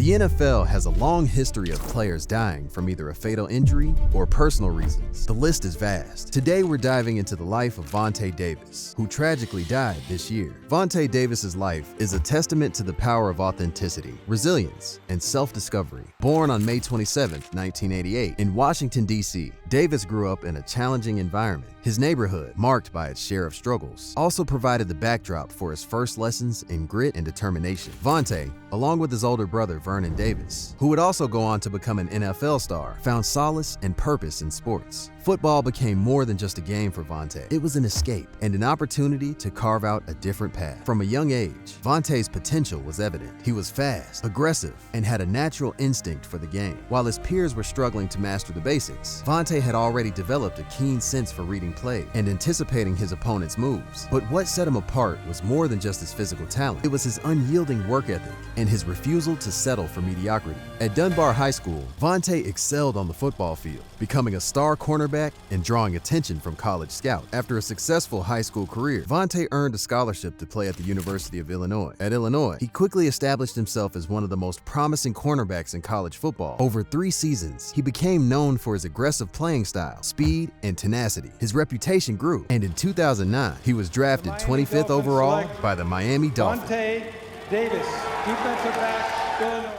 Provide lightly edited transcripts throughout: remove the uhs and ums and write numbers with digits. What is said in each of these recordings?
The NFL has a long history of players dying from either a fatal injury or personal reasons. The list is vast. Today we're diving into the life of Vontae Davis, who tragically died this year. Vontae Davis's life is a testament to the power of authenticity, resilience, and self-discovery. Born on May 27, 1988, in Washington, D.C., Davis grew up in a challenging environment. His neighborhood, marked by its share of struggles, also provided the backdrop for his first lessons in grit and determination. Vontae, along with his older brother Vernon Davis, who would also go on to become an NFL star, found solace and purpose in sports. Football became more than just a game for Vontae. It was an escape and an opportunity to carve out a different path. From a young age, Vontae's potential was evident. He was fast, aggressive, and had a natural instinct for the game. While his peers were struggling to master the basics, Vontae had already developed a keen sense for reading play and anticipating his opponent's moves. But what set him apart was more than just his physical talent. It was his unyielding work ethic and his refusal to settle for mediocrity. At Dunbar High School, Vontae excelled on the football field, becoming a star cornerback and drawing attention from college scouts. After a successful high school career, Vontae earned a scholarship to play at the University of Illinois. At Illinois, he quickly established himself as one of the most promising cornerbacks in college football. Over 3 seasons, he became known for his aggressive playing style, speed, and tenacity. His reputation grew, and in 2009, he was drafted 25th overall by the Miami Dolphins. Vontae Davis, defensive back, Illinois.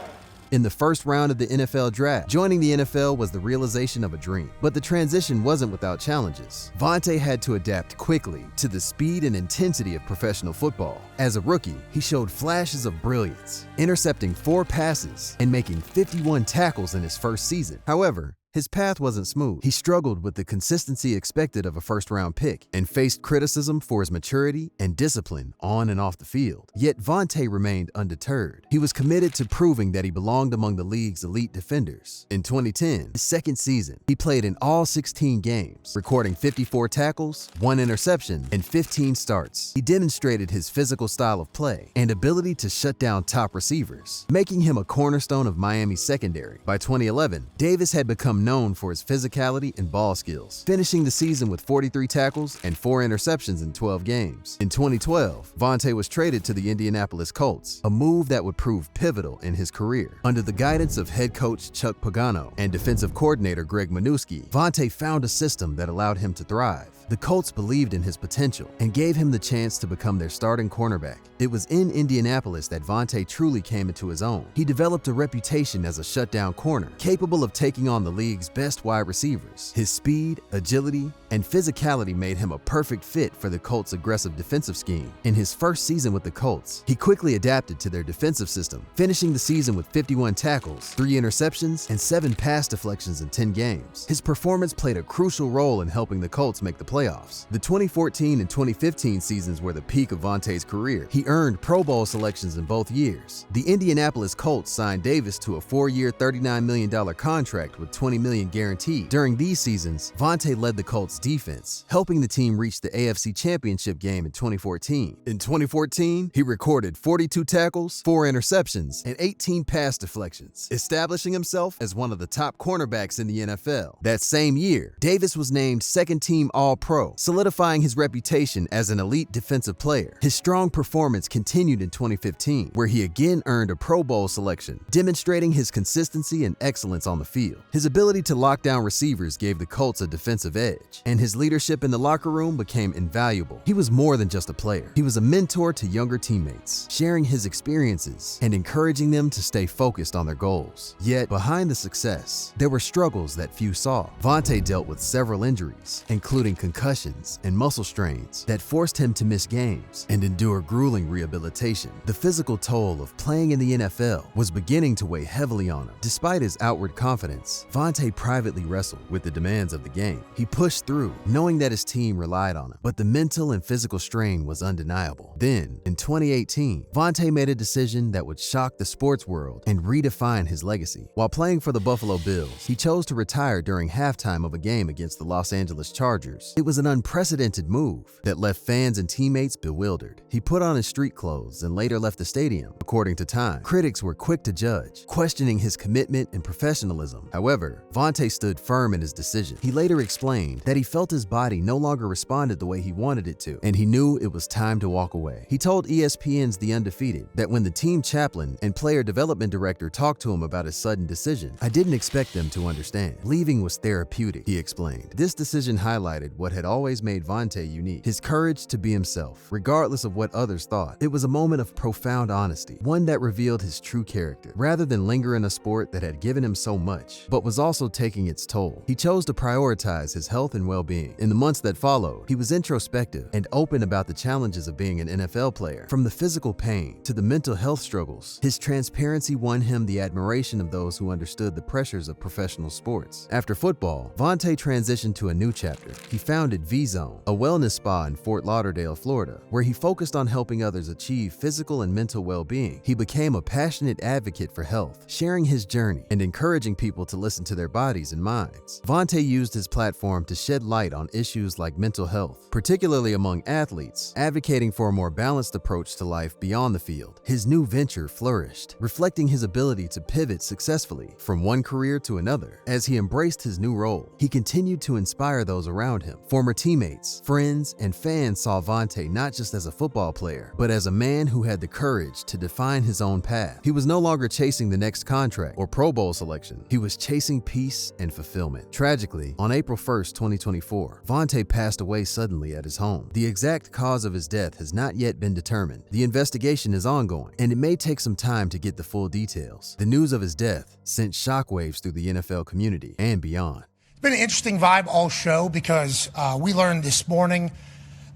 In the first round of the NFL draft, joining the NFL was the realization of a dream. But the transition wasn't without challenges. Vontae had to adapt quickly to the speed and intensity of professional football. As a rookie, he showed flashes of brilliance, intercepting 4 passes and making 51 tackles in his first season. However, his path wasn't smooth. He struggled with the consistency expected of a first-round pick and faced criticism for his maturity and discipline on and off the field. Yet Vontae remained undeterred. He was committed to proving that he belonged among the league's elite defenders. In 2010, his second season, he played in all 16 games, recording 54 tackles, 1 interception, and 15 starts. He demonstrated his physical style of play and ability to shut down top receivers, making him a cornerstone of Miami's secondary. By 2011, Davis had become known for his physicality and ball skills, finishing the season with 43 tackles and 4 interceptions in 12 games. In 2012, Vontae was traded to the Indianapolis Colts, a move that would prove pivotal in his career. Under the guidance of head coach Chuck Pagano and defensive coordinator Greg Minuski, Vontae found a system that allowed him to thrive. The Colts believed in his potential and gave him the chance to become their starting cornerback. It was in Indianapolis that Vontae truly came into his own. He developed a reputation as a shutdown corner, capable of taking on the league's best wide receivers. His speed, agility, and physicality made him a perfect fit for the Colts' aggressive defensive scheme. In his first season with the Colts, he quickly adapted to their defensive system, finishing the season with 51 tackles, 3 interceptions, and 7 pass deflections in 10 games. His performance played a crucial role in helping the Colts make the playoffs. The 2014 and 2015 seasons were the peak of Vontae's career. He earned Pro Bowl selections in both years. The Indianapolis Colts signed Davis to a 4-year, $39 million contract with $20 million guaranteed. During these seasons, Vontae led the Colts defense, helping the team reach the AFC Championship game in 2014. In 2014, he recorded 42 tackles, 4 interceptions, and 18 pass deflections, establishing himself as one of the top cornerbacks in the NFL. That same year, Davis was named second-team All-Pro, solidifying his reputation as an elite defensive player. His strong performance continued in 2015, where he again earned a Pro Bowl selection, demonstrating his consistency and excellence on the field. His ability to lock down receivers gave the Colts a defensive edge, and his leadership in the locker room became invaluable. He was more than just a player. He was a mentor to younger teammates, sharing his experiences and encouraging them to stay focused on their goals. Yet, behind the success, there were struggles that few saw. Vontae dealt with several injuries, including concussions and muscle strains that forced him to miss games and endure grueling rehabilitation. The physical toll of playing in the NFL was beginning to weigh heavily on him. Despite his outward confidence, Vontae privately wrestled with the demands of the game. He pushed through, knowing that his team relied on him, but the mental and physical strain was undeniable. Then, in 2018, Vontae made a decision that would shock the sports world and redefine his legacy. While playing for the Buffalo Bills, he chose to retire during halftime of a game against the Los Angeles Chargers. It was an unprecedented move that left fans and teammates bewildered. He put on his street clothes and later left the stadium, according to Time. Critics were quick to judge, questioning his commitment and professionalism. However, Vontae stood firm in his decision. He later explained that he felt his body no longer responded the way he wanted it to, and he knew it was time to walk away. He told ESPN's The Undefeated that when the team chaplain and player development director talked to him about his sudden decision, "I didn't expect them to understand. Leaving was therapeutic," he explained. This decision highlighted what had always made Vontae unique: his courage to be himself, regardless of what others thought. It was a moment of profound honesty, one that revealed his true character. Rather than linger in a sport that had given him so much, but was also taking its toll, he chose to prioritize his health and well-being. In the months that followed, he was introspective and open about the challenges of being an NFL player. From the physical pain to the mental health struggles, his transparency won him the admiration of those who understood the pressures of professional sports. After football, Vontae transitioned to a new chapter. He founded V-Zone, a wellness spa in Fort Lauderdale, Florida, where he focused on helping others achieve physical and mental well-being. He became a passionate advocate for health, sharing his journey and encouraging people to listen to their bodies and minds. Vontae used his platform to shed light on issues like mental health, particularly among athletes, advocating for a more balanced approach to life beyond the field. His new venture flourished, reflecting his ability to pivot successfully from one career to another. As he embraced his new role, he continued to inspire those around him. Former teammates, friends, and fans saw Vontae not just as a football player, but as a man who had the courage to define his own path. He was no longer chasing the next contract or Pro Bowl selection. He was chasing peace and fulfillment. Tragically, on April 1st, 2024, Vontae passed away suddenly at his home. The exact cause of his death has not yet been determined. The investigation is ongoing, and it may take some time to get the full details. The news of his death sent shockwaves through the NFL community and beyond. It's been an interesting vibe all show because we learned this morning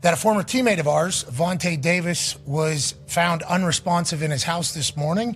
that a former teammate of ours, Vontae Davis, was found unresponsive in his house this morning.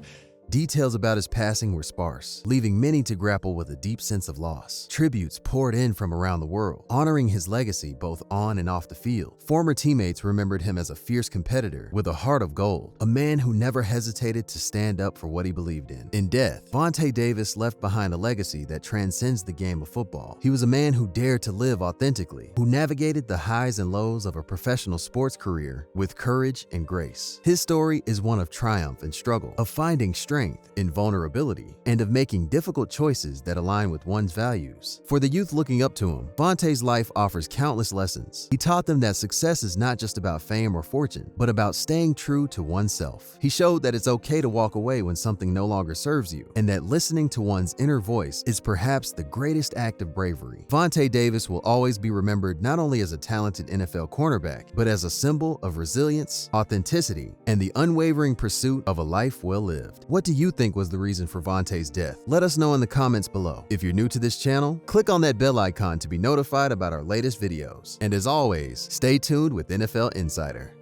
Details about his passing were sparse, leaving many to grapple with a deep sense of loss. Tributes poured in from around the world, honoring his legacy both on and off the field. Former teammates remembered him as a fierce competitor with a heart of gold, a man who never hesitated to stand up for what he believed in. In death, Vontae Davis left behind a legacy that transcends the game of football. He was a man who dared to live authentically, who navigated the highs and lows of a professional sports career with courage and grace. His story is one of triumph and struggle, of finding strength in vulnerability, and of making difficult choices that align with one's values. For the youth looking up to him, Vontae's life offers countless lessons. He taught them that success is not just about fame or fortune, but about staying true to oneself. He showed that it's okay to walk away when something no longer serves you, and that listening to one's inner voice is perhaps the greatest act of bravery. Vontae Davis will always be remembered not only as a talented NFL cornerback, but as a symbol of resilience, authenticity, and the unwavering pursuit of a life well lived. What do you think was the reason for Vontae's death? Let us know in the comments below. If you're new to this channel, click on that bell icon to be notified about our latest videos. And as always, stay tuned with NFL Insider.